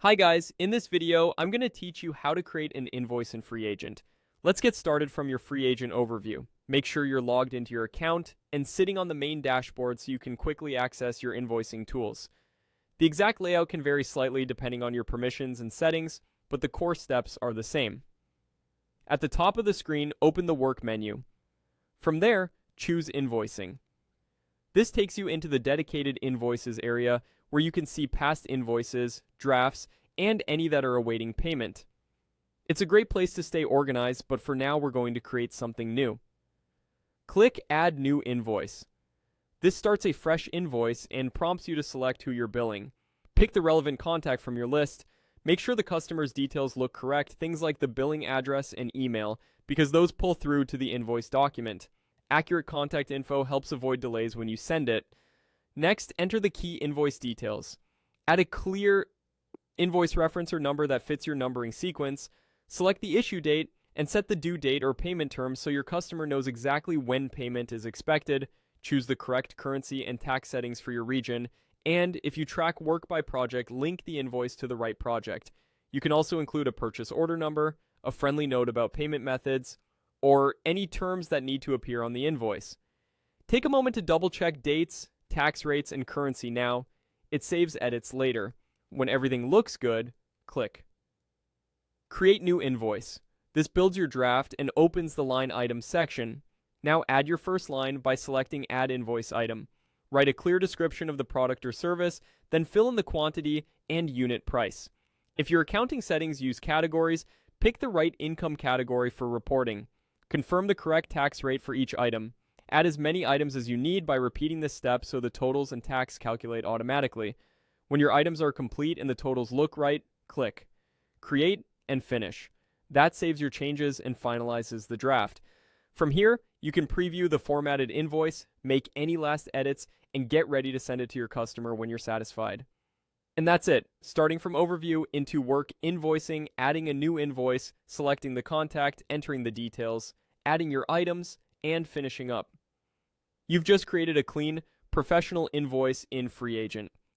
Hi guys, in this video, I'm going to teach you how to create an invoice in Freeagent. Let's get started from your Freeagent overview. Make sure you're logged into your account and sitting on the main dashboard so you can quickly access your invoicing tools. The exact layout can vary slightly depending on your permissions and settings, but the core steps are the same. At the top of the screen, open the Work menu. From there, choose Invoicing. This takes you into the dedicated Invoices area where you can see past invoices, drafts, and any that are awaiting payment. It's a great place to stay organized, but for now we're going to create something new. Click Add New Invoice. This starts a fresh invoice and prompts you to select who you're billing. Pick the relevant contact from your list. Make sure the customer's details look correct, things like the billing address and email, because those pull through to the invoice document. Accurate contact info helps avoid delays when you send it. Next, enter the key invoice details. Add a clear invoice reference or number that fits your numbering sequence. Select the issue date and set the due date or payment terms so your customer knows exactly when payment is expected. Choose the correct currency and tax settings for your region. And if you track work by project, link the invoice to the right project. You can also include a purchase order number, a friendly note about payment methods, or any terms that need to appear on the invoice. Take a moment to double check dates, tax rates, and currency now. It saves edits later. When everything looks good, click. Create new invoice. This builds your draft and opens the line item section. Now add your first line by selecting Add Invoice Item. Write a clear description of the product or service, then fill in the quantity and unit price. If your accounting settings use categories, pick the right income category for reporting. Confirm the correct tax rate for each item. Add as many items as you need by repeating this step so the totals and tax calculate automatically. When your items are complete and the totals look right, click. Create and finish. That saves your changes and finalizes the draft. From here, you can preview the formatted invoice, make any last edits, and get ready to send it to your customer when you're satisfied. And that's it. Starting from overview into work invoicing, adding a new invoice, selecting the contact, entering the details, adding your items, and finishing up. You've just created a clean, professional invoice in Freeagent.